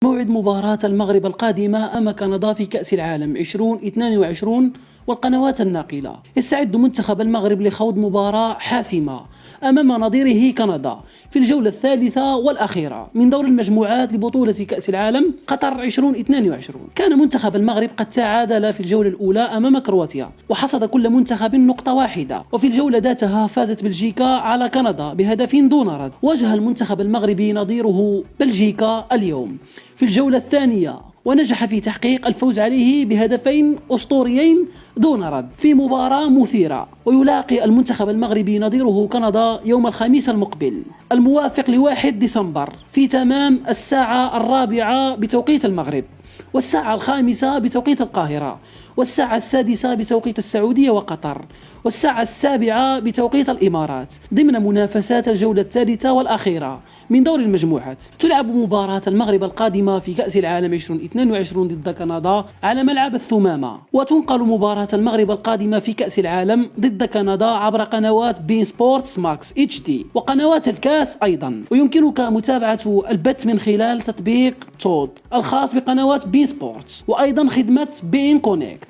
موعد مباراة المغرب القادمة أمام كندا في كأس العالم 2022 والقنوات الناقلة. يستعد منتخب المغرب لخوض مباراة حاسمة أمام نظيره كندا في الجولة الثالثة والأخيرة من دور المجموعات لبطولة كأس العالم قطر 2022. كان منتخب المغرب قد تعادل في الجولة الأولى أمام كرواتيا وحصد كل منتخب نقطة واحدة، وفي الجولة ذاتها فازت بلجيكا على كندا بهدف دون رد. واجه المنتخب المغربي نظيره بلجيكا اليوم في الجولة الثانية ونجح في تحقيق الفوز عليه بهدفين أسطوريين دون رد في مباراة مثيرة. ويلاقي المنتخب المغربي نظيره كندا يوم الخميس المقبل الموافق ل1 ديسمبر في تمام الساعة 4 بتوقيت المغرب، والساعة 5 بتوقيت القاهرة، والساعة 6 بتوقيت السعودية وقطر، والساعة 7 بتوقيت الإمارات، ضمن منافسات الجولة الثالثة والأخيرة من دور المجموعات. تلعب مباراة المغرب القادمة في كأس العالم 2022 ضد كندا على ملعب الثمامة، وتنقل مباراة المغرب القادمة في كأس العالم ضد كندا عبر قنوات بين سبورتس ماكس HD وقنوات الكاس أيضا. ويمكنك متابعة البث من خلال تطبيق تود الخاص بقنوات بين سبورتس، وأيضا خدمة بين كونكت.